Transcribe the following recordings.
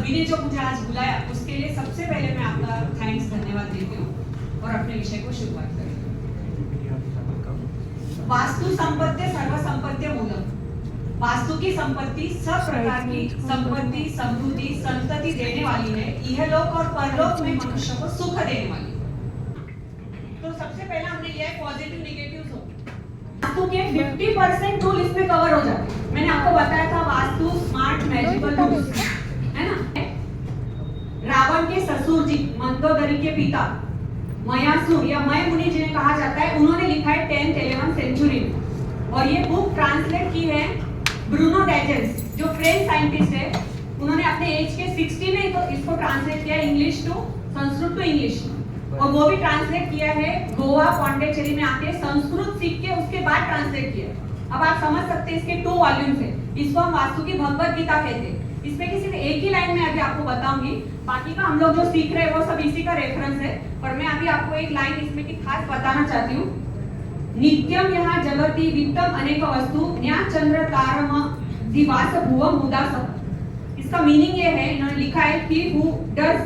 सभी ने जो मुझे आज बुलाया उसके लिए सबसे पहले मैं आपका थैंक्स धन्यवाद देती हूँ और अपने विषय को शुरुआत करती हूँ। वास्तु संपत्ति सर्व संपत्ति मूलम। वास्तु की संपत्ति सब प्रकार की संपत्ति, समृद्धि, संतति देने वाली है। इहलोक और परलोक में मनुष्य को सुख देने वाली है। तो सबसे पहले हमने लिया है पॉजिटिव नेगेटिव जोन। वास्तु के 50% टूल इसमें कवर हो जाते हैं। मैंने आपको बताया था वास्तु स्मार्ट मैजिकल टूल्स, है ना। रावण के ससुर जी मंदोदरी के पिता मयासुर या मय मुनि जिन्हें कहा जाता है, उन्होंने लिखा है 10th 11th सेंचुरी में। और ये बुक ट्रांसलेट की है ब्रूनो डैजेंस, जो फ्रेंच साइंटिस्ट है। उन्होंने अपने एज के 60 में तो इसको ट्रांसलेट किया English to Sanskrit to English, और वो भी ट्रांसलेट किया है गोवा पौंडीचेरी में आके संस्कृत सीख के उसके बाद ट्रांसलेट किया। अब आप समझ सकते हैं इसके 2 वॉल्यूम्स है। इसको हम वास्तु की भगवत गीता कहते हैं। इसमें की सिर्फ एक ही लाइन में अभी आपको बताऊंगी, बाकी का हम लोग जो सीख रहे हैं वो सब इसी का रेफरेंस है, पर मैं अभी आपको एक लाइन इसमें की खास बताना चाहती हूँ। नित्यम यहाँ जगति वित्तम अनेक वस्तु न्या चंद्र तारम दिवास भुवम उदास। इसका मीनिंग ये है, इन्होंने लिखा है कि who does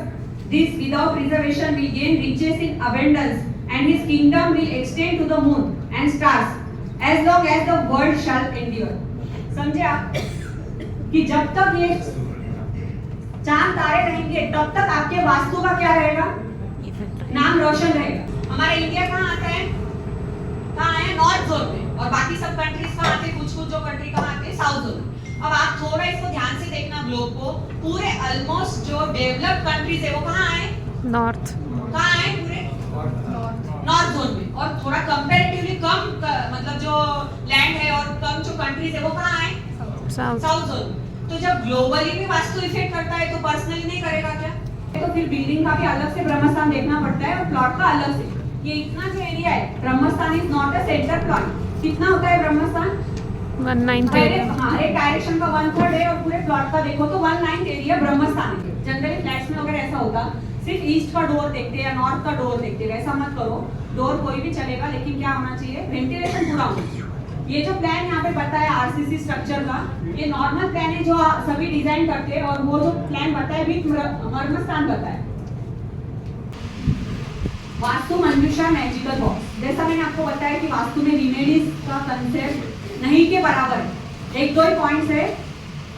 this without reservation will gain riches in abundance and his kingdom will extend to the moon and stars as long as the world shall endure. समझे आप कि जब तक ये चांद तारे रहेंगे तब तक आपके वास्तु का क्या रहेगा, नाम रोशन रहेगा। हमारा इंडिया कहाँ आता है, कहाँ है, नॉर्थ जोन में, और बाकी सब कंट्रीज कहाँ आते हैं, कुछ जो कंट्री कहाँ आते हैं, साउथ जोन में। अब आप थोड़ा इसको ध्यान से देखना ग्लोब को, पूरे ऑलमोस्ट जो डेवलप्ड कंट्रीज है वो कहाँ है, नॉर्थ। कहाँ है, पूरे नॉर्थ जोन में। और थोड़ा कंपैरेटिवली कम मतलब जो लैंड है और कम जो कंट्रीज है वो कहाँ है, साउथ जोन। तो जब ग्लोबली भी वास्तु इफेक्ट करता है तो पर्सनली नहीं करेगा क्या? तो फिर बिल्डिंग का भी अलग से ब्रह्मस्थान देखना पड़ता है और प्लॉट का अलग से। ये इतना जो एरिया है, Brahmasthan is not a centre plot. कितना होता है ब्रह्मस्थान, 1/9। हाँ, एक डायरेक्शन का 1/3 है, और पूरे प्लॉट का देखो तो 1/9 एरिया ब्रह्मस्थान है। जनरली फ्लैट्स में वगैरह ऐसा होता, सिर्फ ईस्ट का डोर देखते हैं या नॉर्थ का डोर देखते हैं, वैसा मत करो। डोर कोई भी चलेगा, लेकिन क्या होना चाहिए, वेंटिलेशन पूरा होना चाहिए। ये जो प्लान यहाँ पे बताया आरसीसी स्ट्रक्चर का, ये नॉर्मल प्लान है जो सभी डिजाइन करते हैं, और वो जो प्लान बताया विथ मर्मस्थान बताया। वास्तु मंजूषा मैजिकल बॉक्स, जैसा मैंने आपको बताया कि वास्तु में रिमेडीज का कंसेप्ट नहीं के बराबर है। 1-2 पॉइंट्स है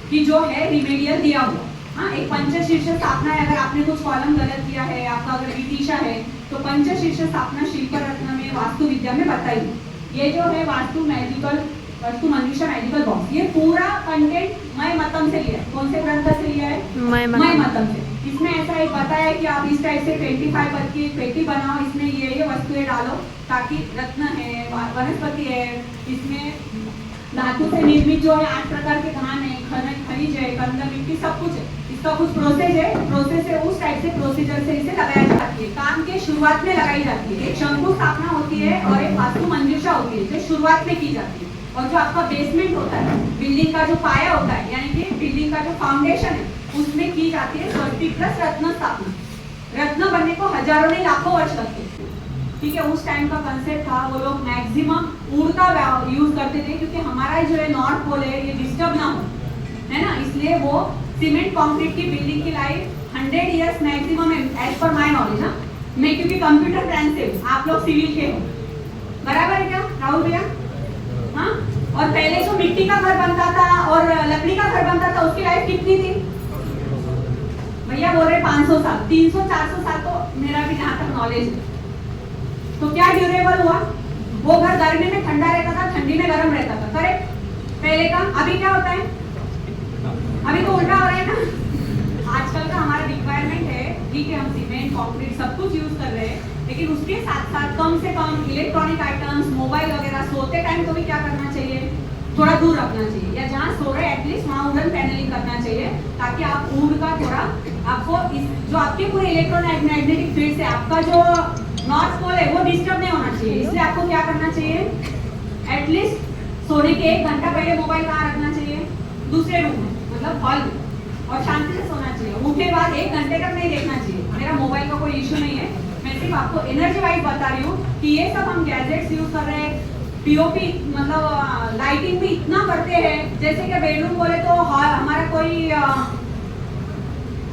कि जो है रिमेडियल दिया हुआ। हाँ, एक पंचशीर्ष स्थापना है, अगर आपने कुछ कॉलम गलत किया है, आपका अगर विदिशा है, तो पंचशीर्ष स्थापना शिल्प रत्न में वास्तु विद्या में बताई। ये जो है वास्तु मंजूषा मैजिकल बॉक्स, ये पूरा कंटेंट मय मतम से लिया है। कौन से ग्रंथ से लिया है, मय मतम से। इसमें ऐसा एक बताया है कि आप इस टाइप से 25 पद की पेटी बनाओ, इसमें ये वस्तुएं डालो, ताकि रत्न है, वनस्पति है, इसमें धातु से निर्मित जो है 8 प्रकार के धान है, खनिज है, कंदर, मिट्टी, सब कुछ है। इसका कुछ प्रोसेस है, प्रोसेस है उस टाइप से प्रोसीजर से इसे लगाया जाती है। काम के शुरुआत में लगाई जाती है। एक शंकु स्थापना होती है और एक वास्तु मंजूषा होती है जो शुरुआत में की जाती है। और जो आपका बेसमेंट होता है, बिल्डिंग का जो पाया होता है, यानी कि बिल्डिंग का जो फाउंडेशन है, उसमें की जाती है स्वस्तिक प्लस रत्न स्थापना। रत्न बनने को हजारों नहीं लाखों वर्ष लगते, ठीक है। उस टाइम का कंसेप्ट था, वो लोग मैक्सिमम वुड का यूज करते थे, क्योंकि हमारा जो है नॉर्थ पोल है ये डिस्टर्ब ना हो, है ना। इसलिए वो सीमेंट कंक्रीट की बिल्डिंग की लाइफ 100 इयर्स मैक्सिमम है, एज पर माय नॉलेज। ना मैं क्योंकि कंप्यूटर साइंस से, आप लोग सिविल के हो, बराबर है क्या राहुल भैया? हाँ, और पहले जो मिट्टी का घर बनता था और लकड़ी का घर बनता था, उसकी लाइफ कितनी थी भैया? बोल रहे 500 साल, 300-400 साल, तो मेरा भी जहाँ तक नॉलेज है। तो क्या ड्यूरेबल हुआ? वो घर गर्मी में ठंडा रहता था, ठंडी में गर्म रहता था, करेक्ट पहले का। अभी क्या होता है, अभी तो उल्टा हो रहा है ना। आजकल का हमारा रिक्वायरमेंट है, ठीक है, हम सीमेंट कंक्रीट सब कुछ यूज कर रहे हैं, लेकिन उसके साथ साथ कम से कम इलेक्ट्रॉनिक आइटम्स, मोबाइल वगैरह सोते टाइम तो भी क्या करना चाहिए, थोड़ा दूर रखना चाहिए, या जहाँ सो रहे एटलीस्ट वहाँ वुडन पैनलिंग करना चाहिए, ताकि आप वुड का थोड़ा आपको जो आपके पूरे इलेक्ट्रोमैग्नेटिक फील्ड से आपका जो नॉर्थ पोल है वो डिस्टर्ब नहीं होना चाहिए। इसलिए आपको क्या करना चाहिए, एटलीस्ट सोने के 1 घंटा पहले मोबाइल कहाँ रखना चाहिए, दूसरे रूम में, मतलब हॉल में, और शांति से सोना चाहिए। उठे बाद 1 घंटे तक नहीं देखना चाहिए। मेरा मोबाइल का कोई इश्यू नहीं है, मैं सिर्फ आपको एनर्जी वाइज बता रही हूँ कि ये सब हम गैजेट्स यूज कर रहे हैं, पीओपी मतलब लाइटिंग भी इतना करते हैं, जैसे कि बेडरूम बोले तो हॉल, हमारा कोई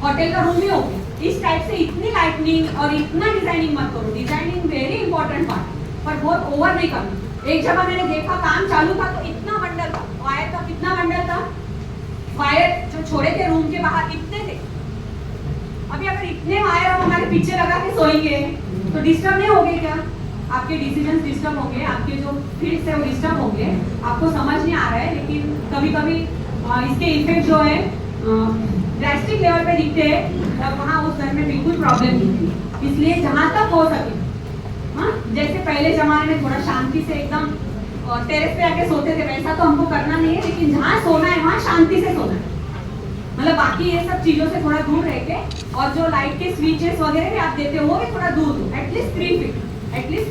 होटल का रूम ही हो गया। इस टाइप से इतनी लाइटनिंग और इतना डिजाइनिंग मत करो। डिजाइनिंग वेरी इंपॉर्टेंट पार्ट, पर बहुत ओवर नहीं करना। एक जगह मैंने देखा काम चालू था तो इतना बंडल था वायर का, कितना बंडल था वायर जो छोड़े थे रूम के बाहर, इतने थे। अभी अगर इतने वायर हम हमारे पीछे लगा के सोएंगे तो डिस्टर्ब नहीं होंगे क्या? आपके डिसीजन डिस्टर्ब होंगे, आपके जो फील्ड है वो डिस्टर्ब होंगे। आपको समझ नहीं आ रहा है, लेकिन कभी कभी इसके इफेक्ट जो है ड्रास्टिक लेवल पे दिखते हैं और वहाँ उस घर में बिल्कुल प्रॉब्लम नहीं थी। इसलिए जहाँ तक हो सके, हाँ, जैसे पहले जमाने में थोड़ा शांति से एकदम टेरेस पे आके सोते थे, वैसा तो हमको करना नहीं है, लेकिन जहाँ सोना है वहाँ शांति से सोना है। मतलब बाकी ये सब चीजों से थोड़ा दूर रह के, और जो लाइट के स्विचेस वगैरह भी आप देते हो वो भी थोड़ा दूर दो, एटलीस्ट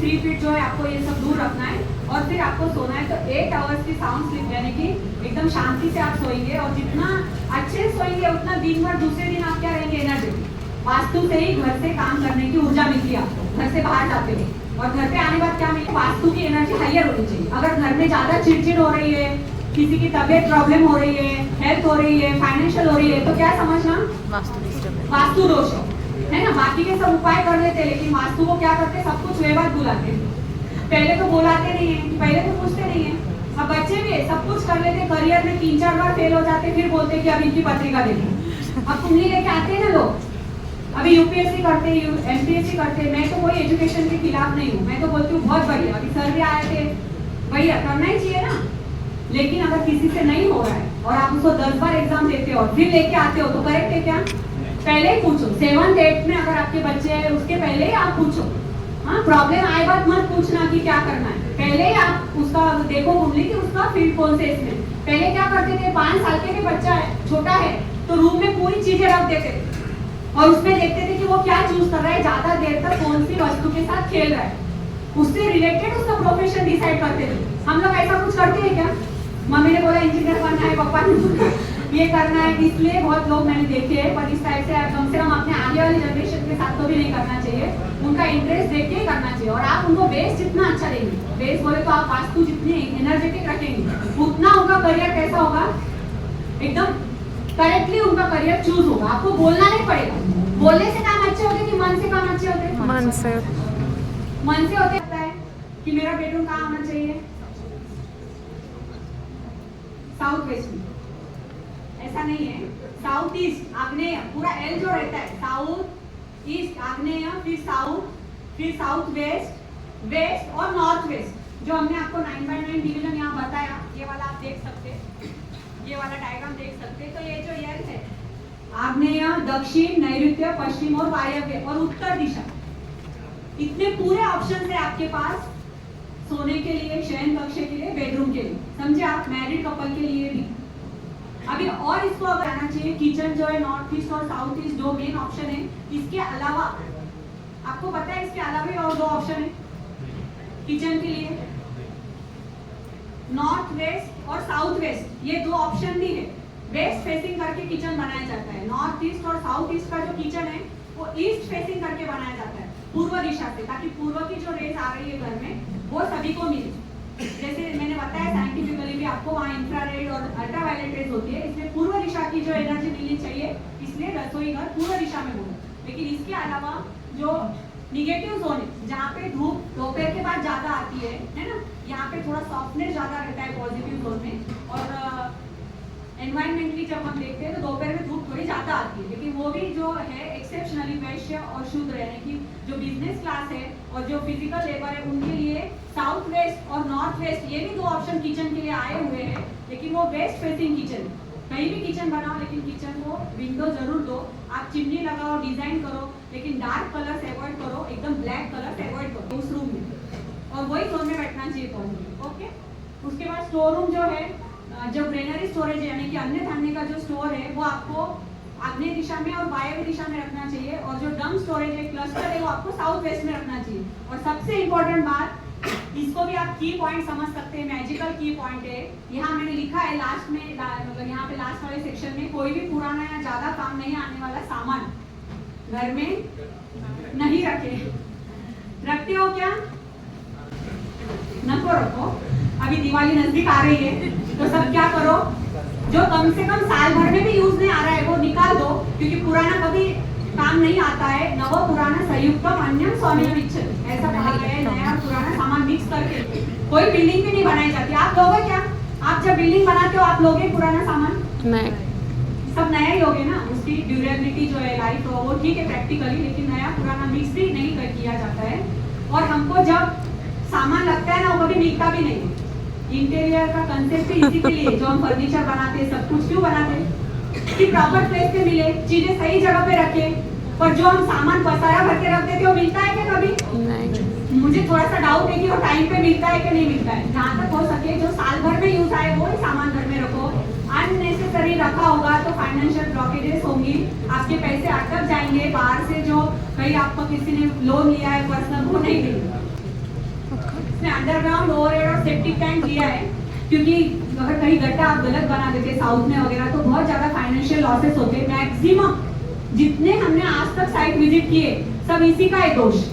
3 फीट जो है आपको ये सब दूर रखना है। और फिर आपको सोना है तो 8 आवर्स की साउंड स्लीप, यानी कि एकदम शांति से आप सोएंगे। और जितना अच्छे से सोएंगे उतना दिन भर दूसरे दिन आप क्या रहेंगे, एनर्जेटिक। वास्तु से ही घर से काम करने की ऊर्जा मिलती है आपको, घर से बाहर जाते हो और घर पे आने बाद क्या मिले, वास्तु की एनर्जी हाइयर होनी चाहिए। अगर घर में ज्यादा चिड़चिड़ हो रही है, किसी की तबियत प्रॉब्लम हो रही है, हेल्थ हो रही है, फाइनेंशियल हो रही है, तो क्या समझना, वास्तु दोष है ना। बाकी के सब उपाय कर लेते, लेकिन वास्तु को क्या करते, सब कुछ व्यवहार बुलाते। पहले तो बुलाते नहीं है, पहले तो पूछते नहीं है। अब बच्चे भी सब कुछ कर लेते, करियर में 3-4 बार फेल हो जाते, फिर बोलते कि अब इनकी पत्रिका देखो। अब कुंडली लेके आते हैं ना लोग, अभी यूपीएससी करते, एमपीएससी करते। मैं तो कोई एजुकेशन के खिलाफ नहीं हूँ, मैं तो बोलती हूँ बहुत बढ़िया। अभी सर भी आए थे, भैया करना ही चाहिए ना। लेकिन अगर किसी से नहीं हो रहा है और आप उसको 10 बार एग्जाम देते हो और फिर लेके आते हो तो करेक्ट है क्या? पहले ही पूछो। 7th 8th में अगर आपके बच्चे हैं उसके पहले ही आप पूछो। हाँ, प्रॉब्लम आए बात मत पूछना कि क्या करना है, पहले ही आप उसका देखो कुंडली कि उसका फील्ड कौन से इसमें। पहले क्या करते थे, 5 साल के भी बच्चा है, छोटा है, तो रूम में पूरी चीजें रख देते थे और उसमें देखते थे कि वो क्या चूज कर रहा है, ज्यादा देर तक कौन सी वस्तु के साथ खेल रहा है, उससे रिलेटेड उसका प्रोफेशन डिसाइड करते थे। हम लोग ऐसा कुछ करते हैं क्या? मम्मी ने बोला इंजीनियर बनना है, पापा ने बोला ये करना है, इसलिए बहुत लोग मैंने देखे हैं। पर इस टाइप से कम से कम अपने आगे वाली जनरेशन के साथ तो भी नहीं करना चाहिए, उनका इंटरेस्ट देख के ही करना चाहिए। और आप उनको बेस जितना अच्छा देंगे, बेस बोले तो आप वास्तु जितनी एनर्जेटिक रखेंगे उतना उनका करियर कैसा होगा, एकदम करेक्टली उनका करियर चूज होगा। आपको बोलना नहीं पड़ेगा, बोलने से काम अच्छे होते कि मन से काम अच्छे होते? मन से होते है कि मेरा बेडरूम कहाँ होना चाहिए, साउथ वेस्ट में। ऐसा नहीं है, साउथ ईस्ट आग्नेय, पूरा एल जो रहता है, साउथ ईस्ट आग्नेय, फिर साउथ वेस्ट, वेस्ट और नॉर्थ वेस्ट। जो हमने आपको 9x9 डिवीजन यहाँ बताया, ये वाला आप देख सकते, ये वाला डायग्राम देख सकते। तो ये जो एल है, आग्नेय, दक्षिण, नैऋत्य, पश्चिम और वायव्य और उत्तर दिशा, इतने पूरे ऑप्शन है आपके पास सोने के लिए, शयन कक्ष के लिए, बेडरूम के लिए। समझे आप, मैरिड कपल के लिए भी। अभी और इसको अगर आना चाहिए, किचन जो है नॉर्थ ईस्ट और साउथ ईस्ट दो मेन ऑप्शन है। इसके अलावा आपको पता है इसके अलावा भी और 2 ऑप्शन है किचन के लिए, नॉर्थ वेस्ट और साउथ वेस्ट, ये 2 ऑप्शन भी है। वेस्ट फेसिंग करके किचन बनाया जाता है। नॉर्थ ईस्ट और साउथ ईस्ट का जो किचन है वो ईस्ट फेसिंग करके बनाया जाता है, पूर्व दिशा से, ताकि पूर्व की जो रेज आ रही है घर में वो सभी को मिले। जैसे मैंने बताया साइंटिफिकली भी आपको, वहाँ इंफ्रारेड और अल्ट्रावायलेट रेज होती है, इसलिए पूर्व दिशा की जो एनर्जी मिलनी चाहिए, इसलिए रसोई घर पूर्व दिशा में होगा। लेकिन इसके अलावा जो निगेटिव जोन है, जहाँ पे धूप दोपहर के बाद ज्यादा आती है ना, यहाँ पे थोड़ा सॉफ्टनेस ज्यादा रहता है पॉजिटिव जोन में। और एनवायरमेंटली जब हम देखते हैं तो दोपहर में धूप थोड़ी ज्यादा आती है, लेकिन वो भी जो है एक्सेप्शनली वैश्य और शूद्र, यानी कि जो बिजनेस क्लास है और जो फिजिकल लेबर है, उनके लिए साउथ वेस्ट और नॉर्थ वेस्ट, ये भी 2 ऑप्शन किचन के लिए आए हुए हैं। लेकिन वो वेस्ट फेसिंग किचन, कहीं भी किचन बनाओ लेकिन किचन को विंडो जरूर दो। आप चिमनी लगाओ, डिजाइन करो, लेकिन डार्क कलर्स अवॉइड करो, एकदम ब्लैक कलर्स अवॉइड करो उस रूम में, और वही जोन में बैठना चाहिए पॉजिटिव। ओके, उसके बाद स्टोर रूम जो है, जो ग्रेनरी स्टोरेज है, यानी कि अन्न धान्य का जो स्टोर है, वो आपको आग्नेय दिशा में और वायव्य दिशा में रखना चाहिए। और जो डंप स्टोरेज है, क्लस्टर है, वो आपको साउथ वेस्ट में रखना चाहिए। और सबसे इंपॉर्टेंट बात, इसको भी आप की पॉइंट समझ सकते हैं, मैजिकल की पॉइंट है। यहाँ मैंने लिखा है लास्ट में, मतलब यहाँ पे लास्ट वाले सेक्शन में, कोई भी पुराना या ज्यादा काम नहीं आने वाला सामान घर में नहीं रखे। रखते हो क्या? नको रखो। अभी दिवाली नजदीक आ रही है, तो सब क्या करो, जो कम से कम साल भर में भी यूज नहीं आ रहा है वो निकाल दो, क्योंकि पुराना कभी काम नहीं आता है। नव पुराना संयुक्तम अन्यम सौम्यम विच्छेद, ऐसा कहा गया है। नया और पुराना सामान मिक्स करके कोई बिल्डिंग भी नहीं बनाई जाती। आप लोगे क्या? आप जब बिल्डिंग बनाते हो आप लोगे पुराना सामान? नहीं, सब नया ही होगे ना। उसकी ड्यूरेबिलिटी जो है, लाइफ वो ठीक है प्रैक्टिकली, लेकिन नया पुराना मिक्स भी नहीं किया जाता है। और हमको जब सामान लगता है ना वो कभी मिलता भी नहीं है। इंटीरियर का कंसेप्ट इसी के लिए जो हम फर्नीचर बनाते हैं, सब कुछ क्यों बनाते हैं कि प्रॉपर प्लेस पे मिले, चीजें सही जगह पे रखे। पर जो हम सामान पसारा भर के रख देते हो मिलता है क्या कभी? नहीं। मुझे थोड़ा सा डाउट है कि वो टाइम पे मिलता है कि नहीं मिलता है। जहाँ तक हो सके जो साल भर में यूज आए वो ही सामान घर में रखो। अननेसेसरी रखा होगा तो फाइनेंशियल ब्लॉकेजेस होंगी, आपके पैसे अटक जाएंगे। बाहर से जो कहीं आपको किसी ने लोन लिया है पर्सनल, वो नहीं देंगे। इसमें अंडरग्राउंड ओवरहेड और सेप्टिक टैंक दिया है, क्योंकि अगर कहीं गड्ढा आप गलत बना देते साउथ में वगैरह तो बहुत ज्यादा फाइनेंशियल लॉसेस होते हैं। मैक्सिमम जितने हमने आज तक साइट विजिट किए सब इसी का है दोष।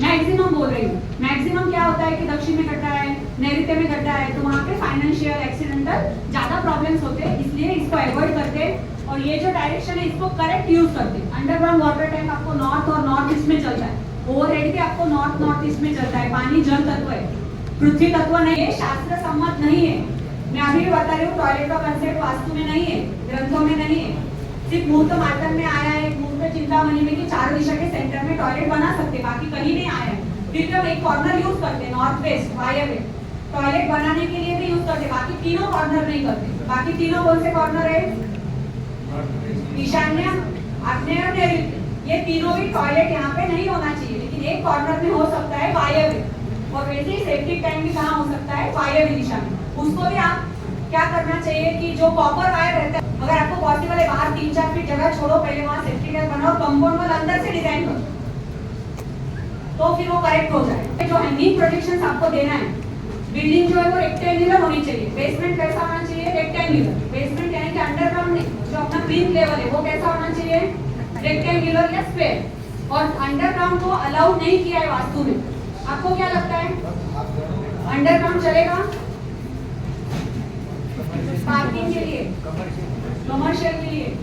मैक्सिमम बोल रही हूँ। मैक्सिमम क्या होता है कि दक्षिण में गड्ढा है, नैऋत्य में गड्ढा है, तो वहाँ पे फाइनेंशियल एक्सीडेंटल ज्यादा प्रॉब्लम्स होते हैं, इसलिए इसको अवॉइड करते हैं। और ये जो डायरेक्शन है इसको करेक्ट यूज करते हैं। अंडरग्राउंड वाटर टैंक आपको नॉर्थ और नॉर्थ ईस्ट में चलता है, ओवरहेड भी आपको नॉर्थ नॉर्थ ईस्ट में चलता है। पानी जल तत्व है, पृथ्वी तत्व नहीं है, शास्त्र सम्मत नहीं है। मैं अभी भी बता रही हूँ, टॉयलेट का कंसेप्ट वास्तु में नहीं है, ग्रंथों में नहीं है। सिर्फ मुहूर्त मार्तन में आया है, मुहूर्त चिंतामणि में कि चारों दिशा के सेंटर में टॉयलेट बना सकते, बाकी कहीं नहीं आया है। फिर हम एक कॉर्नर यूज करते हैं, नॉर्थ वेस्ट वायव्य टॉयलेट बनाने के लिए भी यूज करते, बाकी तीनों कॉर्नर नहीं करते। बाकी तीनों कौन से कॉर्नर है? ईशान्य, आग्नेय और नैऋत्य। ये तीनों भी टॉयलेट यहाँ पे नहीं होना चाहिए, लेकिन एक कॉर्नर में हो सकता है वायव्य। और वैसे ही सेप्टिक टैंक भी कहाँ हो सकता है? वायव्य दिशा में। उसको भी आप क्या करना चाहिए कि जो कॉपर वायर रहता है, अगर आपको पॉसिबल है बाहर 3-4 फीट जगह छोड़ो, पहले वहाँ सेप्टिक टैंक बनाओ, कंपाउंड वॉल अंदर से डिजाइन करो, तो फिर वो करेक्ट हो जाए। जो हैंगिंग प्रोटेक्शन आपको देना है, बिल्डिंग जो है वो रेक्टेंगुलर होनी चाहिए। बेसमेंट कैसा होना चाहिए? रेक्टेंगुलर। बेसमेंट यानी कि अंडरग्राउंड नहीं, जो अपना प्रीम लेवल है वो कैसा होना चाहिए? रेक्टेंगुलर या स्क्वायर। और अंडरग्राउंड को अलाउड नहीं किया है वास्तु में। आपको क्या लगता है अंडरग्राउंड चलेगा? पार्किंग के लिए, कमर्शियल के लिए।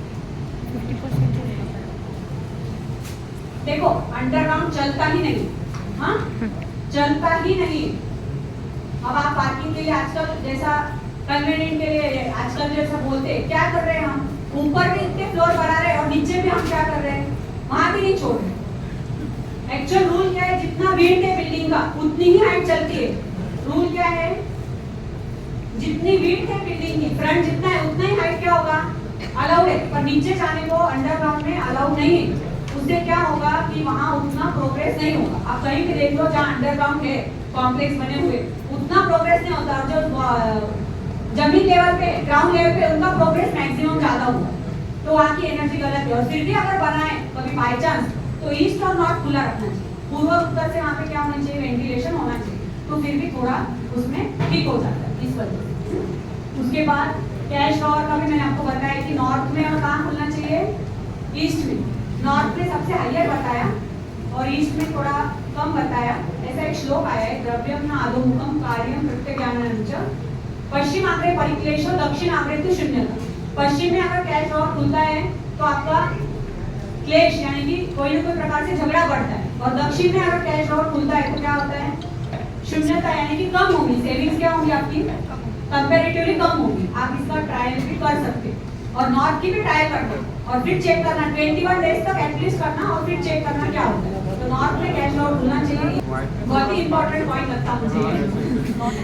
देखो अंडरग्राउंड चलता ही नहीं, हाँ चलता ही नहीं। अब आप पार्किंग के लिए आजकल जैसा कन्वीनियंट के लिए आजकल जैसा बोलते हैं, क्या कर रहे हैं हम? ऊपर भी इतने फ्लोर बना रहे हैं और नीचे भी हम क्या कर रहे हैं? वहां भी नहीं छोड़ रहे। एक्चुअल रूल क्या है? जितना वेट है बिल्डिंग का उतनी ही हाइट चलती है। रूल क्या है? जितनी वेट है बिल्डिंग की, फ्रंट जितना है उतना ही हाइट क्या होगा? अलाउड है। पर नीचे जाने को अंडरग्राउंड में अलाउड नहीं है। उससे क्या होगा कि वहां उतना प्रोग्रेस नहीं होगा। आप कहीं भी देख लो जहाँ अंडरग्राउंड है, कॉम्प्लेक्स बने हुए, उतना प्रोग्रेस नहीं होता। जो जमीन लेवल पे, ग्राउंड लेवल पे उनका प्रोग्रेस मैक्सिमम ज्यादा होगा। तो वहाँ की एनर्जी गलत है। और फिर भी अगर बनाए कभी बाई चांस, तो ईस्ट और नॉर्थ खुला रखना चाहिए। पूर्व उत्तर से वहाँ पे क्या होना चाहिए? वेंटिलेशन होना चाहिए, तो फिर भी थोड़ा उसमें ठीक हो जाता है इस वजह से। उसके बाद कैश ड्रॉअर का भी मैंने आपको बताया कि नॉर्थ में और कहाँ खुलना चाहिए? ईस्ट में। नॉर्थ में सबसे हाईयर बताया और ईस्ट में थोड़ा कम बताया। ऐसा एक श्लोक आया है, द्रव्यम न अधोमुखम कार्यम प्रत्यज्ञानम च पश्चिम आग्रे परिक्लेशो दक्षिण आग्रे तो शून्यता। पश्चिम में अगर कैश ड्रॉअर खुलता है तो आपका क्लेश यानी कि कोई ना कोई प्रकार से झगड़ा बढ़ता है, और दक्षिण में अगर कैश ड्रॉअर खुलता है तो क्या होता है? शून्यता, यानी कि कम होगी सेविंग्स। क्या होंगी आपकी? कंपैरेटिवली कम होगी। आप इसका ट्रायल भी कर सकते हैं और नॉर्थ की भी ट्रायल करना और फिर चेक करना 21 डेज तक एटलीस्ट करना और फिर चेक करना क्या होता है। तो नॉर्थ में कैश ड्रॉअर खुलना चाहिए। बहुत ही इंपॉर्टेंट पॉइंट लगता है मुझे,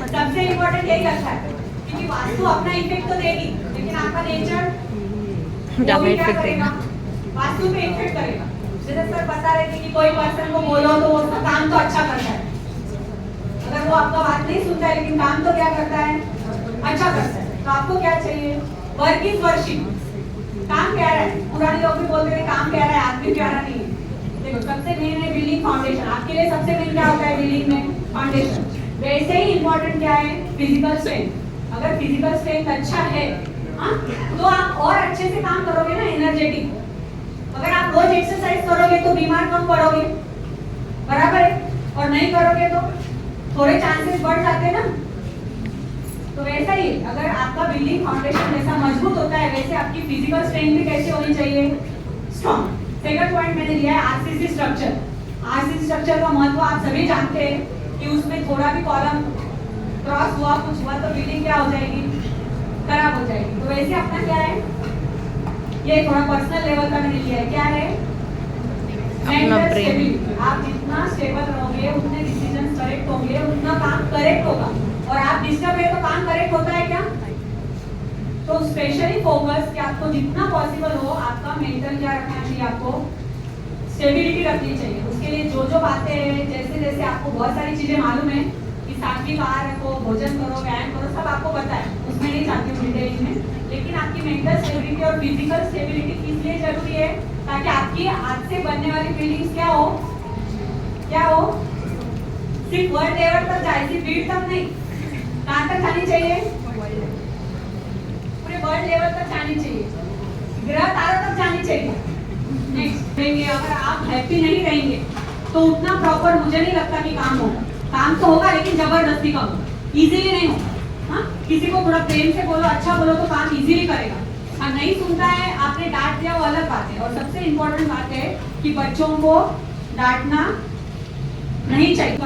सबसे इंपॉर्टेंट यही लगता है, क्योंकि वास्तु अपना इफेक्ट तो देगी, लेकिन आपका नेचर क्या करेगा? वास्तु पे इफेक्ट करेगा। जैसे सर बता रहे थे कि कोई पर्सन को बोलो तो उसका काम तो अच्छा करता है, अगर वो आपका बात नहीं सुनता है लेकिन काम तो क्या करता है? अच्छा करता है। तो आपको क्या चाहिए? Work is worship. काम प्यारा है। पुराने लोग भी बोलते थे काम प्यारा है, आदमी प्यारा नहीं है। देखो सबसे मेन है बिल्डिंग फाउंडेशन। आपके लिए सबसे मेन क्या होता है बिल्डिंग में? फाउंडेशन। वैसे ही इंपॉर्टेंट क्या है? Physical strength. अगर फिजिकल स्ट्रेंथ अच्छा है, हाँ, तो आप और अच्छे से काम करोगे ना, एनर्जेटिक। अगर आप रोज एक्सरसाइज करोगे तो बीमार कम पड़ोगे, बराबर है, और नहीं करोगे तो थोड़े चांसेस बढ़ जाते हैं ना। तो वैसा ही अगर आपका बिल्डिंग फाउंडेशन जैसा मजबूत होता है, वैसे आपकी फिजिकल स्ट्रेंथ भी कैसे होनी चाहिए, स्ट्रॉन्ग। सेकंड पॉइंट मैंने दिया है आरसीसी स्ट्रक्चर। आरसीसी स्ट्रक्चर का महत्व आप सभी जानते हैं कि उसमें थोड़ा भी कॉलम क्रॉस हुआ, कुछ हुआ तो बिल्डिंग क्या हो जाएगी, खराब हो जाएगी। तो वैसे अपना क्या है, ये थोड़ा पर्सनल लेवल का मैंने लिया है, क्या है, मेंटल स्टेबिलिटी। आप जितना स्टेबल रहोगे उतने डिसीजन करेक्ट होंगे, उतना काम करेक्ट होगा। और आप डिस्टर्ब है तो काम करेक्ट होता है क्या? तो स्पेशली फोकस कि आपको जितना पॉसिबल हो आपका मेंटल क्या रखना चाहिए, आपको स्टेबिलिटी रखनी चाहिए। उसके लिए जो जो बातें हैं, जैसे जैसे आपको बहुत सारी चीजें मालूम है कि सात्विक आहार रखो, भोजन करो, व्यायाम करो, सब आपको पता है, उसमें नहीं चाहती हूँ डिटेल में। लेकिन आपकी मेंटल स्टेबिलिटी और फिजिकल स्टेबिलिटी किस लिए जरूरी है, ताकि आपकी आज से बनने वाली बिल्डिंग्स क्या हो, क्या हो, सिर्फ वर्ल्ड लेवल तक जाए, सिर्फ बीट तक नहीं, कहाँ तक जानी चाहिए, पूरे वर्ल्ड लेवल तक जानी चाहिए, ग्रह तारों तक जानी चाहिए। नेक्स्ट रहेंगे, अगर आप हैप्पी नहीं रहेंगे तो उतना प्रॉपर मुझे नहीं लगता कि काम होगा। काम तो होगा लेकिन जबरदस्ती का होगा, इजीली नहीं होगा। हाँ, किसी को थोड़ा प्रेम से बोलो, अच्छा बोलो तो काम इजीली करेगा। हाँ, नहीं सुनता है, आपने डांट दिया, वो अलग बात है। और सबसे इम्पोर्टेंट बात है कि बच्चों को डांटना नहीं चाहिए।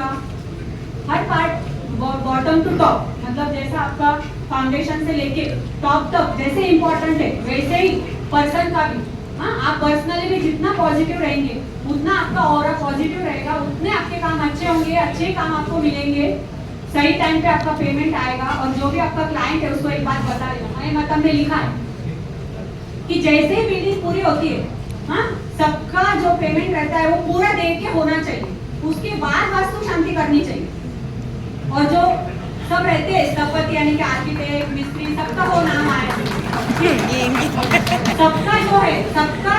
हर पार्ट बॉटम टू टॉप, मतलब जैसा आपका फाउंडेशन से लेके टॉप तक जैसे इम्पोर्टेंट है, वैसे ही पर्सन का भी। हाँ, आप पर्सनली भी जितना पॉजिटिव रहेंगे उतना आपका ऑरा पॉजिटिव रहेगा, उतने आपके काम अच्छे होंगे, अच्छे काम आपको मिलेंगे, सही टाइम पे आपका पेमेंट आएगा। और जो भी आपका क्लाइंट है उसको एक बात बता देना, हमारे मतलब में लिखा है कि जैसे ही बिल्डिंग पूरी होती है, हाँ, सबका जो पेमेंट रहता है वो पूरा दे के होना चाहिए, उसके बाद वास्तु शांति करनी चाहिए। और जो सब रहते हैं स्थपति यानी कि आर्किटेक्ट, मिस्त्री, सबका वो नाम आया, सबका जो है, सबका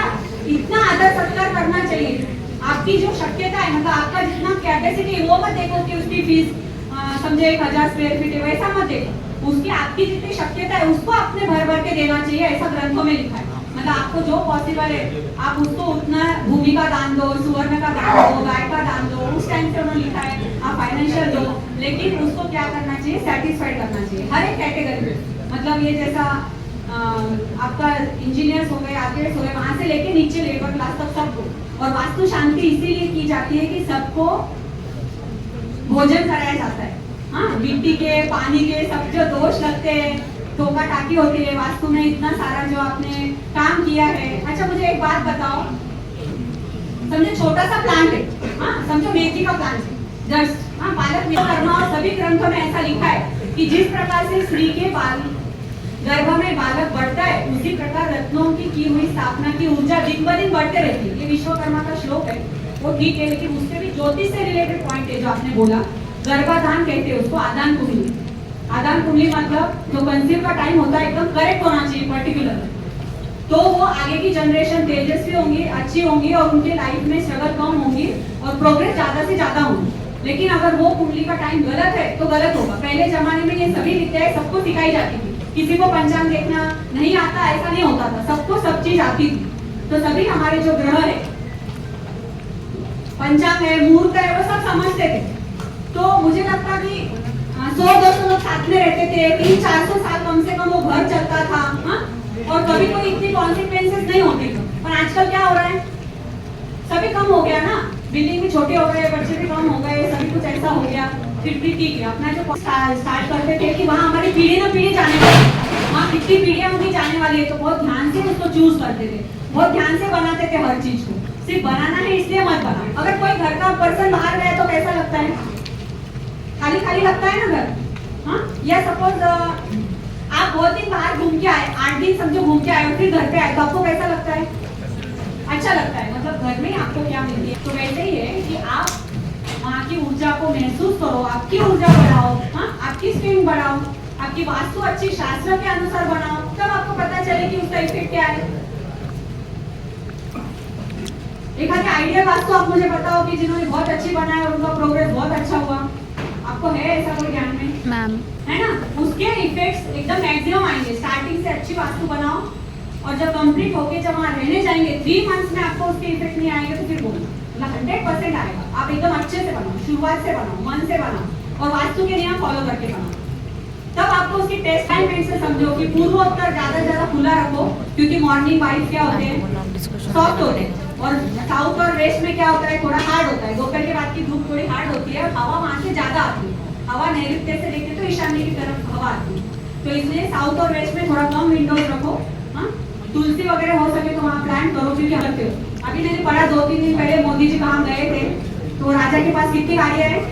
इतना आदर सत्कार करना चाहिए। आपकी जो शक्यता है, मतलब आपका जितना कैपेसिटी, वो मत देखो कि उसकी फीस समझे 1000 स्क्वायर फीट है, वैसा मत देखो। उसकी आपकी जितनी शक्यता है उसको आपने भर भर के देना चाहिए, ऐसा ग्रंथों में लिखा है। मतलब आपको जो पॉसिबल है आप उसको उतना भूमि का दान दो, सुवर्ण का दान दो, गाय का दान दो, उस टाइम से उन्होंने लिखा है आप फाइनेंशियल दो, लेकिन उसको क्या करना चाहिए, सेटिस्फाइड करना चाहिए हर एक कैटेगरी में। मतलब ये जैसा आपका इंजीनियर्स हो गए, आर्किटेक्ट्स हो गए, वहां से लेके नीचे लेबर क्लास तक सबको। और वास्तु शांति इसीलिए की जाती है कि सबको भोजन कराया जाता है। हाँ, मिट्टी के, पानी के सब जो दोष लगते हैं, धोखा टाकी होती है वास्तु में, इतना सारा जो आपने काम किया है। अच्छा, मुझे एक बात बताओ, समझो छोटा सा प्लांट है, हाँ, समझो मेथी का प्लांट है, जस्ट, हाँ, पालक में करना। और सभी ग्रंथों में ऐसा लिखा है कि जिस प्रकार से स्त्री के बाल गर्भ में बालक बढ़ता है, उसी प्रकार रत्नों की हुई स्थापना की ऊर्जा दिन ब दिन बढ़ते रहती है। ये विश्वकर्मा का श्लोक है, वो ठीक है, लेकिन उससे भी ज्योतिष से रिलेटेड पॉइंट है जो आपने बोला, गर्भाधान कहते हैं उसको, आदान कुंडली। आदान कुंडली मतलब जो कंसीव का टाइम होता है एकदम करेक्ट होना चाहिए पर्टिकुलर, तो वो आगे की जनरेशन तेजस्वी होंगी, अच्छी होंगी, और उनके लाइफ में स्ट्रगल कम होंगी और प्रोग्रेस ज्यादा से ज्यादा होगी। लेकिन अगर वो कुंडली का टाइम गलत है तो गलत होगा। पहले जमाने में ये सभी विद्याएं सबको सिखाई जाती थी, किसी को पंचांग देखना नहीं आता ऐसा नहीं होता था, सबको सब चीज आती थी। तो सभी हमारे जो ग्रह है, पंचांग है, मुहूर्त है, वो सब समझते थे। तो मुझे लगता कि 100-200 लोग साथ में रहते थे, 300-400 साल कम से कम वो घर चलता था। हाँ? और कभी कोई इतनी कॉन्सिक्वेंसेस नहीं होती थी। पर आजकल क्या हो रहा है, सभी कम हो गया ना, बिल्डिंग भी छोटे हो गए, बच्चे भी कम हो गए, सभी कुछ ऐसा हो गया। फिर भी ठीक है, अपना जो स्टार्ट करते थे कि वहाँ हमारी पीढ़ी ना पीढ़ी जाने वाली, वहाँ कितनी पीढ़ियाँ उनकी जाने वाली है, तो बहुत ध्यान से उसको चूज करते थे, बहुत ध्यान से बनाते थे हर चीज को। सिर्फ बनाना है इसलिए मत बना। अगर कोई घर का पर्सन बाहर गया तो कैसा लगता है, खाली खाली लगता है ना घर। हाँ, या सपोज आप बहुत दिन बाहर घूम के आए, 8 दिन समझो घूम के आए, फिर घर पे आए तो आपको कैसा लगता है, अच्छा लगता है। मतलब घर में आपको क्या मिलती है। तो वैसे ही है कि आप वहाँ की ऊर्जा को महसूस करो, आपकी ऊर्जा बढ़ाओ, हाँ, आपकी स्ट्रेंथ बढ़ाओ, आपकी वास्तु अच्छी शास्त्र के अनुसार बनाओ, तब आपको पता चले कि उसका इफेक्ट क्या है। एक आगे आइडिया वास्तु आप मुझे बताओ कि जिन्होंने बहुत अच्छी बनाया और उनका प्रोग्रेस बहुत अच्छा हुआ, आपको है ऐसा कोई ज्ञान में? मैम, है ना, उसके इफेक्ट्स एकदम मैक्सिमम आएंगे। स्टार्टिंग से अच्छी वास्तु बनाओ और जब कंप्लीट होके जब वहाँ रहने जाएंगे 3 मंथ्स में आपको उसके इफेक्ट नहीं आएंगे तो फिर बोलना, मतलब 100% आएगा। आप एकदम अच्छे से बनाओ, शुरुआत से बनाओ, मन से बनाओ और वास्तु के नियम फॉलो करके बनाओ। तब आपको उसकी टेस्ट अलाइनमेंट से समझो कि पूर्वोत्तर ज्यादा ज्यादा खुला रखो, क्योंकि मॉर्निंग वाइज क्या होते हैं, सॉफ्ट होते हैं, और साउथ और वेस्ट में क्या होता है, थोड़ा हार्ड होता है। दोपहर के बाद की धूप थोड़ी हार्ड होती है और हवा वहां से ज्यादा आती है। हवा नैऋत्य से लेके तो ईशान्य की तरफ हवा आती है, तो इसलिए साउथ और वेस्ट में थोड़ा कम विंडोज रखो। हाँ, तुलसी वगैरह हो सके तो वहाँ प्लांट करो, क्योंकि करते हो। अभी मैंने पढ़ा 2-3 दिन पहले मोदी जी कहाँ गए थे, तो राजा के पास कितनी गाड़ियां हैं,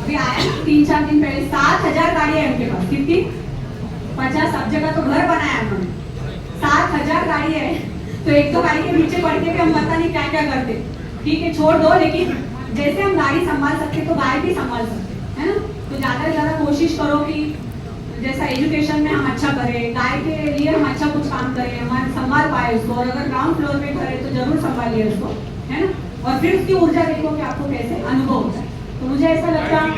अभी आया 3-4 दिन पहले 7,000 गाड़ियां हैं उनके पास। कितनी? 50। सब जगह तो घर बनाया उन्होंने, 7,000 गाड़ियां है। तो एक दो गाड़ी के पीछे पड़ के भी हम पता नहीं क्या क्या करते। ठीक है, छोड़ दो, लेकिन जैसे हम गाड़ी संभाल सकते तो गाय भी संभाल सकते, है ना। तो ज्यादा से ज्यादा कोशिश करो कि जैसा एजुकेशन में हम अच्छा करें, गाय के लिए हम अच्छा कुछ काम करें, हमारे संभाल पाए उसको। और अगर ग्राउंड फ्लोर पे घर है तो जरूर संभालिए उसको, है ना। और फिर उसकी ऊर्जा देखो कि आपको कैसे अनुभव होता है। तो मुझे ऐसा लगता है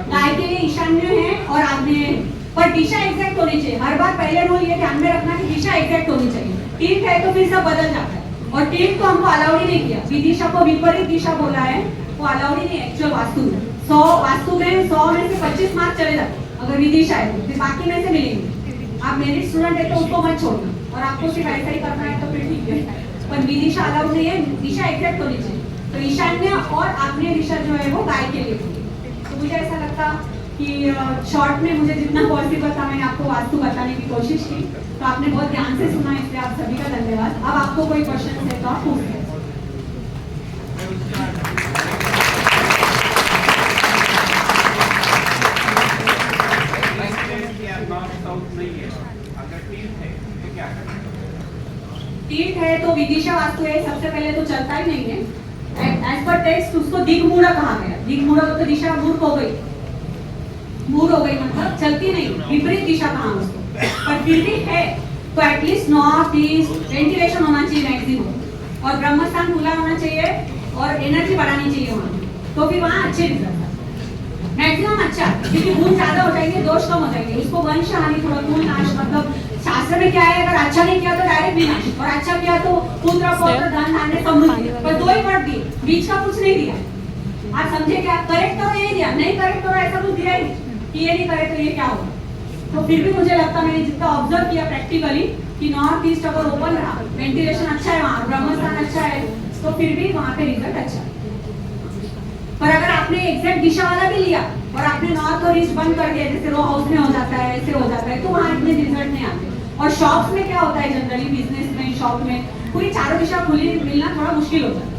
गाय के लिए ईशान्य है और आग्नेय है, पर दिशा एग्जैक्ट होनी चाहिए। हर बार पहले रूल ये ध्यान में रखना कि दिशा एग्जैक्ट होनी चाहिए। ठीक है, तो फिर सब बदल जाता है। और टीम को हमको अलाउड ही नहीं किया, विदिशा को विपरीत दिशा बोला है, वो अलाउड ही नहीं एक्चुअल वास्तु में। 100 वास्तु में 100 में से 25 मार्क्स चले जाते अगर विदिशा है तो, फिर बाकी में से मिलेंगे। आप मेरिट स्टूडेंट है तो उसको मत छोड़ना, और आपको सिर्फ ऐसा ही करना है तो फिर ठीक है, पर विदिशा अलाउड नहीं है, दिशा एग्जैक्ट होनी चाहिए। तो ईशान्य और आग्नेय दिशा जो है वो गाय के लिए। तो मुझे ऐसा लगता कि शॉर्ट में मुझे जितना पॉसिबल था मैंने आपको वास्तु बताने की कोशिश की। तो आपने बहुत ध्यान से सुना, इसलिए आप सभी का धन्यवाद। अब आपको कोई क्वेश्चन है तो आप पूछ लें। तीर्थ है तो विदिशा वास्तु है, सबसे पहले तो चलता ही नहीं है। एज पर टेक्स्ट उसको दिग्मूढ़ कहा गया। दिग्मूढ़ तो दिशा मूर्ख हो गई, मूड हो गई, मतलब चलती नहीं, विपरीत दिशा कहा उसको। पर फिर भी है तो एटलीस्ट नॉर्थ ईस्ट वेंटिलेशन होना चाहिए मैक्सिमम, और ब्रह्मस्थान खुला होना चाहिए, और एनर्जी बढ़ानी चाहिए वहाँ, तो फिर वहाँ अच्छे रिजल्ट मैक्सिमम अच्छा। क्योंकि गुण ज्यादा हो जाएंगे, दोष कम हो जाएंगे। उसको वंश हानि, थोड़ा कुल नाश, मतलब शास्त्र में क्या है, अगर अच्छा नहीं किया तो डायरेक्ट विनाश, और अच्छा किया तो पुत्र पौत्र धन धान्य समृद्धि। पर 2 ही वर्ड दिए, बीच का कुछ नहीं दिया। आप समझे क्या? करेक्ट करो ये दिया, नहीं करेक्ट करो ऐसा कुछ दिया ही कि ये नहीं करे तो ये क्या होगा। तो फिर भी मुझे लगता, मैंने जितना ऑब्जर्व किया प्रैक्टिकली, कि नॉर्थ ईस्ट अगर ओपन रहा, वेंटिलेशन अच्छा है वहाँ, ब्रह्मस्थान अच्छा है, तो फिर भी वहाँ पे रिजल्ट अच्छा है। पर अगर आपने एग्जैक्ट दिशा वाला भी लिया और आपने नॉर्थ और ईस्ट बंद कर दिया, जैसे रो हाउस में हो जाता है, ऐसे हो जाता है, तो वहाँ इतने रिजल्ट नहीं आते। और शॉप्स में क्या होता है, जनरली बिजनेस में, शॉप में पूरी चारों दिशा खुली मिलना थोड़ा मुश्किल होता है।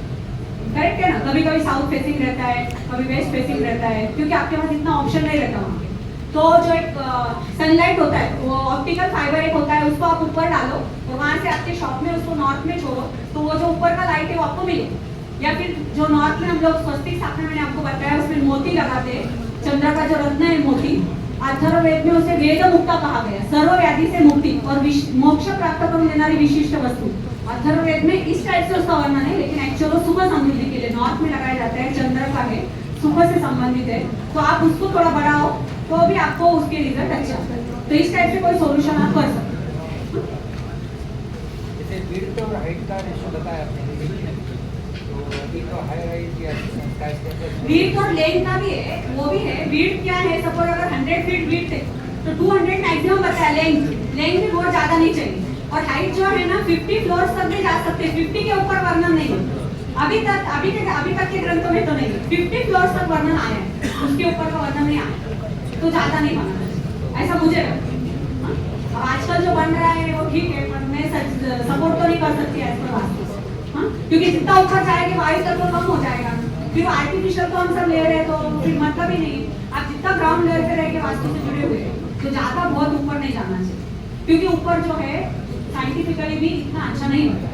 करेक्ट है ना। कभी कभी साउथ फेसिंग रहता है, कभी वेस्ट फेसिंग रहता है, क्योंकि आपके पास इतना ऑप्शन नहीं रहता वहाँ पे। तो जो एक सनलाइट होता है, वो ऑप्टिकल फाइबर एक होता है, उसको आप ऊपर डालो और वहाँ से आपके शॉप में उसको नॉर्थ में छोड़ो, तो वो जो ऊपर का लाइट है वो आपको मिले। या फिर जो नॉर्थ में हम लोग स्वस्तिक स्थापना मैंने आपको बताया, उसमें मोती लगाते हैं, चंद्र का जो रत्न है मोती। अथर्ववेद में उसे वेद मुक्ता कहा गया, सर्व व्याधि से मुक्ति और मोक्ष प्राप्त करून देणारी विशिष्ट वस्तु। अथर्ववेद में इस टाइप से उसका वर्णन है, लेकिन एक्चुअली सुख समृद्धि के लिए नॉर्थ में लगाया जाता है, चंद्र का है, सुख से संबंधित है। तो आप उसको थोड़ा बढ़ाओ तो भी आपको उसके रिजल्ट अच्छा। तो इस टाइप से कोई सोल्यूशन आप कर सकते हो। जैसे विड्थ और हाइट का रेशो बताया आपने, तो अभी तो हाई हाइट या विड्थ और लेंथ का भी है, वो भी है। विड्थ क्या है, सपोज अगर 100 फीट विड्थ है तो 200 मैक्सिमम बताया। लेंथ भी बहुत ज्यादा नहीं चाहिए। और हाइट जो है ना 50 फ्लोर्स तक भी जा सकते हैं, 50 के ऊपर वर्णन नहीं अभी तक के ग्रंथों में तो नहीं। 50 फ्लोर्स तक वर्णन आया है, उसके ऊपर का वर्णन नहीं आया, तो ज्यादा नहीं बना, ऐसा मुझे लगता है। अब आजकल जो बन रहा है वो ठीक है, पर मैं सपोर्ट तो नहीं कर सकती ऐसा वास्तु, क्योंकि जितना ऊपर जाएगा वायु तत्व कम हो जाएगा, फिर आर्टिफिशियल तो हम सब ले रहे हैं, तो फिर मतलब ही नहीं। आप जितना ग्राउंड लेवल पे रह के वास्तु से जुड़े हुए तो ज्यादा बहुत ऊपर नहीं जाना चाहिए, क्योंकि ऊपर जो है साइंटिफिकली भी इतना अच्छा नहीं होता।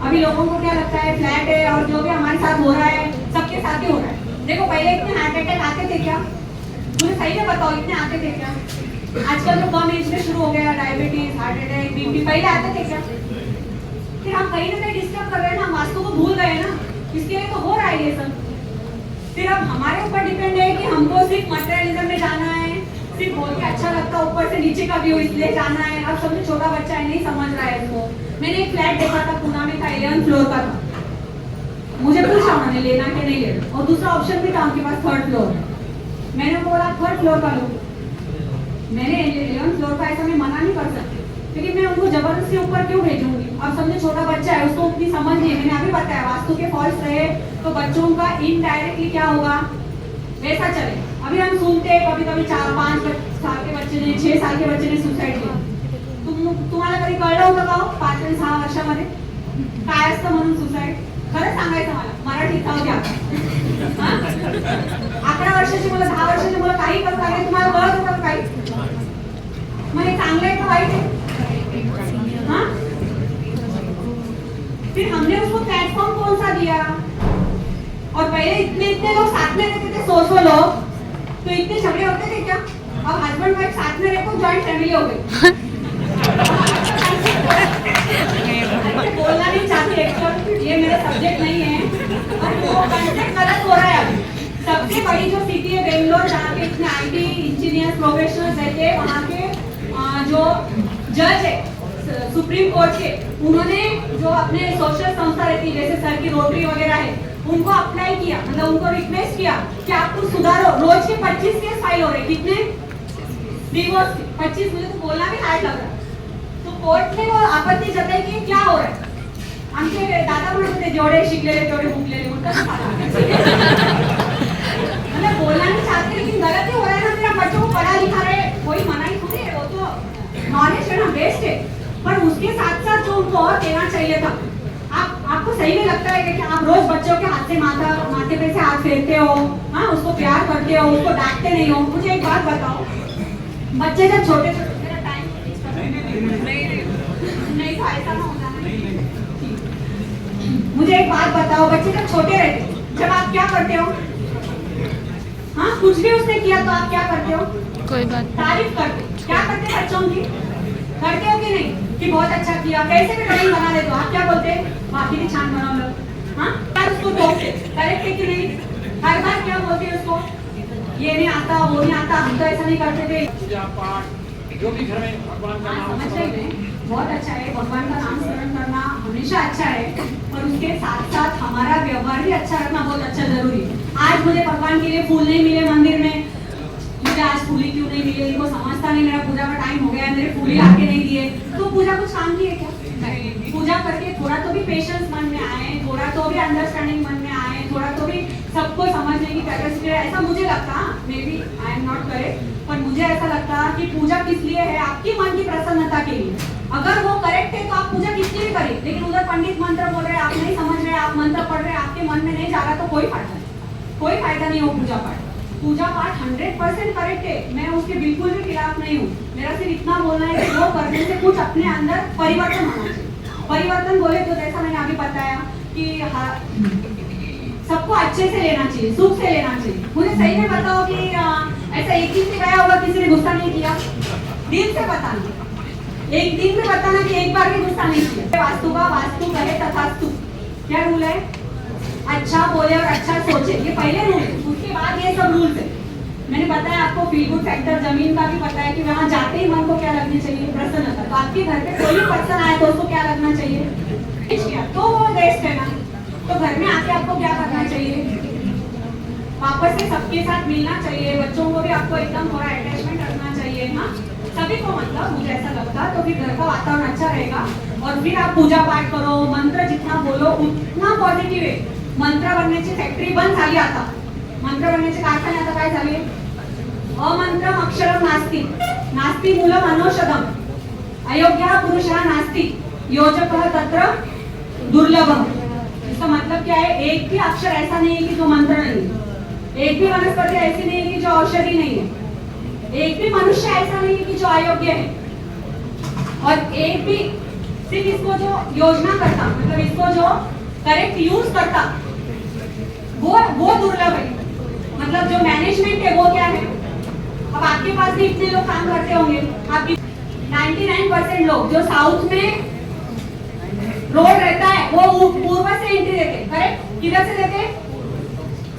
अभी लोगों को क्या लगता है फ्लैट है, और जो भी हमारे साथ हो रहा है सबके साथ ही हो रहा है। देखो पहले इतने हार्ट अटैक आते थे क्या, मुझे सही में बताओ, इतने आते थे क्या? आजकल तो कम एज में शुरू हो गया, डायबिटीज, हार्ट अटैक, बीपी, पहले आते थे क्या? फिर हम कहीं ना कहीं डिस्टर्ब कर रहे हैं ना, वास्तु को भूल गए ना, इसके लिए तो हो रहा है ये सब। फिर अब हमारे ऊपर डिपेंड है कि हमको सिर्फ मटेरियलिज्म में जाना है, सिर्फ बहुत ही अच्छा लगता ऊपर से नीचे का व्यू इसलिए जाना है। अब सबसे छोटा बच्चा है, नहीं समझ रहा है इसको। मैंने एक फ्लैट देखा था, पुणे में था, 11 फ्लोर का था, मुझे पूछा उन्होंने लेना कि नहीं लेना, और दूसरा ऑप्शन भी था उनके पास थर्ड फ्लोर में। मैंने उनको बोला थर्ड फ्लोर का लो। मैंने 11th फ्लोर का ऐसा मैं मना नहीं कर सकती, क्योंकि मैं उनको जबरदस्ती ऊपर क्यों भेजूंगी। अब समझो छोटा बच्चा है, उसको उतनी समझ नहीं है। मैंने अभी बताया वास्तु के फॉल्ट रहे तो बच्चों का इनडायरेक्टली क्या होगा, वैसा चले। अभी हम सुनते हैं कभी कभी 4-5 साल के बच्चे ने, 6 साल के बच्चे ने सुसाइड केलं. तुम्हाला कधी कळलं होतं का 5 आणि 6 वर्षामध्ये काय असतं म्हणून सुसाइड? खरं सांगायचं मला, मराठीत का होत्या 11 वर्षाची मुलं, 10 वर्षाची मुलं काही करत आहे, तुम्हाला कळत होतं काही? मग हे चांगलं आहे का वाईट आहे? हाँ? फिर हमने उसको प्लेटफॉर्म कौन सा दिया? और पहले इतने लोग साथ में रहते थे, 100 लोग, तो इतने झगड़े होते थे क्या? अब हस्बैंड वाइफ साथ में रहते, जॉइंट फैमिली हो गई। बोलना नहीं चाहती एक्चुअली, ये मेरा सब्जेक्ट नहीं है, और वो कंटेंट गलत हो रहा है अभी। सबसे बड़ी जो सिटी है बेंगलोर, जहाँ के इतने आईटी इंजीनियर प्रोफेशनल्स रहते हैं, वहाँ के जो जज है सुप्रीम कोर्ट के, उन्होंने जो अपने सोशल संस्था रहती है जैसे सर की रोटरी वगैरह है, उनको अप्लाई किया, मतलब उनको रिक्वेस्ट किया कि आप कुछ सुधारो। रोज के 25 केस फाइल हो रहे, कितने? डिवोर्स के 25, मुझे तो बोलना भी हार्ड लग रहा। तो कोर्ट ने वो आपत्ति जताई कि क्या हो रहा है। आमचे दादा म्हणत होते जेवढे शिकलेले तेवढे भुकलेले, मतलब बोलना नहीं चाहते, लेकिन गलत ही हो रहा है ना। मेरा बच्चों को पढ़ा लिखा रहे, कोई मना ही थोड़ी है, वो तो नॉलेज है ना, बेस्ट है, पर उसके साथ साथ जो उनको और देना चाहिए था। आपको सही में लगता है कि आप रोज बच्चों के हाथ से माथे पे से हाथ फेरते हो, हाँ, उसको प्यार करते हो, उसको डांटते नहीं हो? मुझे एक बात बताओ, बच्चे जब छोटे छोटे, मेरा टाइम नहीं तो ऐसा ना हो जाना। मुझे एक बात बताओ, बच्चे जब छोटे रहते, जब आप क्या करते हो? हाँ, कुछ भी उसने किया तो आप क्या करते हो? कोई बात तारीफ करते। क्या करते बच्चों की? करते हो कि नहीं कि बहुत अच्छा किया? कैसे भी ड्राइंग बना देते हो, आप क्या बोलते? वाह कितनी छान बनाओ। हाँ, क्या उसको टोकते? करेक्ट है कि नहीं? हर बार क्या बोलते हैं उसको? ये नहीं आता, वो नहीं आता, हम तो ऐसा नहीं करते थे। पूजा पाठ जो भी घर में भगवान का नाम समझ रही मैं, बहुत अच्छा है, भगवान का नाम स्मरण करना हमेशा अच्छा है, और उसके साथ साथ हमारा व्यवहार भी अच्छा रखना बहुत अच्छा जरूरी है। आज मुझे भगवान के लिए फूल नहीं मिले मंदिर में, मुझे आज फूली क्यों नहीं मिले? इनको समझता नहीं, मेरा पूजा का टाइम हो गया, मेरे फूली आके नहीं दिए, तो पूजा कुछ काम की है क्या? पूजा करके थोड़ा तो भी पेशेंस मन में आए, थोड़ा तो भी अंडरस्टैंडिंग मन में आए, थोड़ा तो भी सबको समझने की कैपेसिटी है। ऐसा मुझे लगता, maybe I am not correct, पर मुझे ऐसा लगता कि पूजा किस लिए है? आपकी मन की प्रसन्नता के लिए। अगर वो करेक्ट है तो आप पूजा किस लिए करें? लेकिन उधर पंडित मंत्र बोल रहे हैं, आप नहीं समझ रहे, आप मंत्र पढ़ रहे, आपके मन में नहीं जा रहा, तो कोई फायदा नहीं, कोई फायदा नहीं हो पूजा पाठ। पूजा पाठ 100% करेक्ट है, मैं उसके बिल्कुल भी खिलाफ नहीं हूँ। मेरा सिर्फ इतना बोलना है कि वो करने से कुछ अपने अंदर परिवर्तन होना चाहिए। परिवर्तन बोले तो जैसा मैंने अभी बताया कि सबको अच्छे से लेना चाहिए, सुख से लेना चाहिए। मुझे सही में बताओ कि ऐसा एक दिन से गया होगा, किसी ने गुस्सा नहीं किया? दिल से बताना, एक दिन में बताना कि एक बार भी गुस्सा नहीं किया। वास्तु का वास्तु कहे तथास्तु, क्या रूल है? अच्छा बोले और अच्छा सोचे, ये पहले रूल है, उसके बाद ये सब रूल्स है। मैंने बताया आपको फील गुड फैक्टर जमीन का भी पता है कि वहाँ जाते ही मन को क्या लगनी चाहिए? प्रसन्नता। तो आपके घर पे कोई भी पर्सन आए तो उसको क्या लगना चाहिए? तो वो बेस्ट है ना। तो घर में आके आपको क्या करना चाहिए? वापस से सबके साथ मिलना चाहिए, बच्चों को भी आपको एकदम थोड़ा अटैचमेंट रखना चाहिए, हाँ, सभी को, मतलब मुझे ऐसा लगता है। तो फिर घर का वातावरण अच्छा रहेगा, और फिर आप पूजा पाठ करो, मंत्र जितना बोलो उतना पॉझिटिव्ह आहे। मंत्र बनण्याची फॅक्टरी बंद झाली आता, मंत्र बनण्याचे कारखाने आता काय झाले? अमंत्रम अक्षरम नास्ति, नास्ति मूलम अनौषधम, अयोग्य पुरुषः नास्ति, योजकः तत्र दुर्लभम। इसका मतलब क्या है? एक भी अक्षर ऐसा नहीं है कि जो मंत्र नहीं है, एक भी वनस्पति ऐसी नहीं है कि जो औषधि नहीं है, एक भी मनुष्य ऐसा नहीं है कि जो अयोग्य है, और एक भी सिर्फ इसको जो योजना करता, मतलब इसको जो करेक्ट यूज करता, वो दुर्लभ है। मतलब जो मैनेजमेंट है वो क्या है? अब आपके पास भी इतने लोग काम करते होंगे, आपकी 99% लोग जो साउथ में रोड रहता है वो पूर्व से एंट्री देते, करेक्ट? किधर से देते?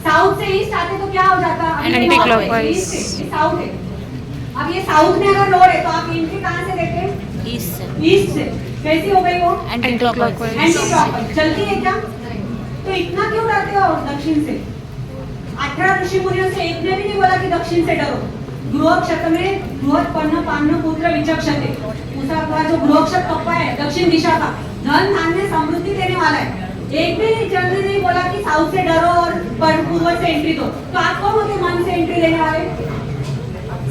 साउथ से ईस्ट आते तो क्या हो जाता? एंटी क्लॉकवाइज, साउथ है। अब ये साउथ में अगर रोड है तो आप एंट्री कहाँ से देते? ईस्ट से। ईस्ट से। कैसी हो गई वो? Anti clockwise. एंटी क्लॉकवाइज चलती है क्या? तो इतना क्यों डरते हो दक्षिण से? 18 ऋषि मुनियों से एक ने भी नहीं बोला कि दक्षिण से डरो। गृहक्षत्र में बृहत्पन्न पान्न पुत्र विचक्षते, उसका जो गृहक्षत्र कप्पा है दक्षिण दिशा का, धन धान्य समृद्धि देने वाला है। एक भी जन ने नहीं बोला कि साउथ से डरो और पूर्व से एंट्री दो। तो आप कौन होते मन से एंट्री देने वाले?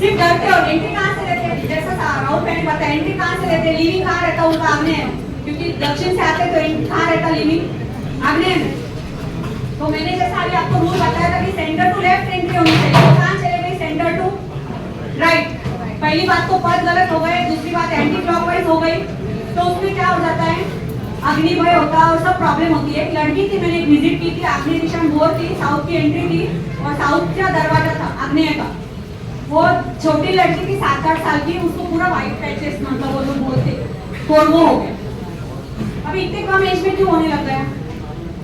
सिर्फ डरते हो। एंट्री कहाँ से लेते हैं? जैसा राहुल मैंने बताया, एंट्री कहाँ से लेते हैं? लिविंग कहाँ रहता है उनका? आग्नेय, क्योंकि दक्षिण से आते तो कहाँ रहता लिविंग? आग्नेय में। तो मैंने जैसा अभी आपको रूल बताया था कि सेंटर टू लेफ्ट एंट्री होनी चाहिए। तो कहाँ चले गए? Centre to right. पहली बात तो पद गलत हो गए, दूसरी बात एंटी क्लॉकवाइज हो गई। तो उसमें क्या हो जाता है? अग्निभय होता है और सब प्रॉब्लम होती है। एक लड़की थी, मैंने एक विजिट की थी, आग्नेय दिशा में बोर थी, साउथ की एंट्री थी और साउथ का दरवाजा था आग्नेय का। वो छोटी लड़की थी 7-8 साल की, उसको पूरा व्हाइट पैचेस मतलब वो लोग बोलते और वो हो गया। अभी इतने कम एज में क्यों होने लग गया?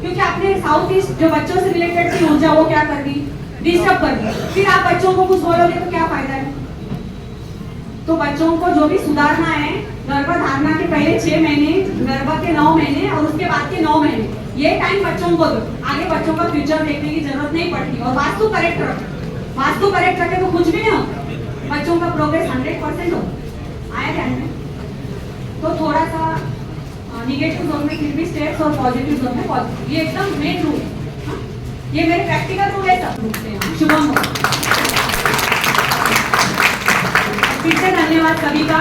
क्योंकि आपने साउथ ईस्ट जो बच्चों से रिलेटेड थी ऊर्जा वो क्या कर दी? डिस्टर्ब कर दी। फिर आप बच्चों को कुछ बोलोगे तो क्या फायदा है? तो बच्चों को जो भी सुधारना है, गर्भधारणा के पहले 6 महीने, गर्भ के 9 महीने और उसके बाद के 9 महीने, ये टाइम बच्चों को दो। आगे बच्चों का फ्यूचर देखने की जरूरत नहीं पड़ती। और वास्तु करेक्ट रखो। वास्तु करेक्ट रखे तो कुछ भी नहीं हो, बच्चों का प्रोग्रेस 100% हो। आया ध्यान में? तो थोड़ा सा निगेटिव जोन में फिर भी स्टेप्स और पॉजिटिव जोन में पॉजिटिव, ये एकदम मेन रूल है। ये मेरे प्रैक्टिकल रूल है सब रूप से। शुभम फिर से धन्यवाद सभी का।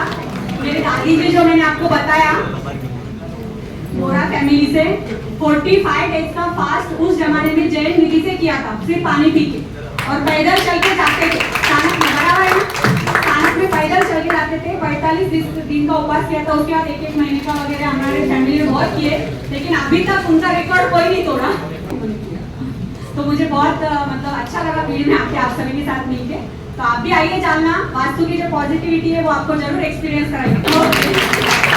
मेरे दादी जी जो मैंने आपको बताया मोरा फैमिली से 45 डेज का फास्ट उस जमाने में जैन विधि से किया था, सिर्फ पानी पी के और पैदल चल के जाते थे। स्थानक में बड़ा है ना, स्थानक में पैदल चल के जाते थे। 45 दिन का उपवास किया था। उसके बाद 1-1 महीने का वगैरह हमारे फैमिली में बहुत किए, लेकिन अभी तक उनका रिकॉर्ड कोई नहीं तोड़ा। तो मुझे बहुत मतलब अच्छा लगा वीडियो में आके आप सभी के साथ मिलके। तो आप भी आइए जानना, वास्तु की जो पॉजिटिविटी है वो आपको जरूर एक्सपीरियंस कराएंगे।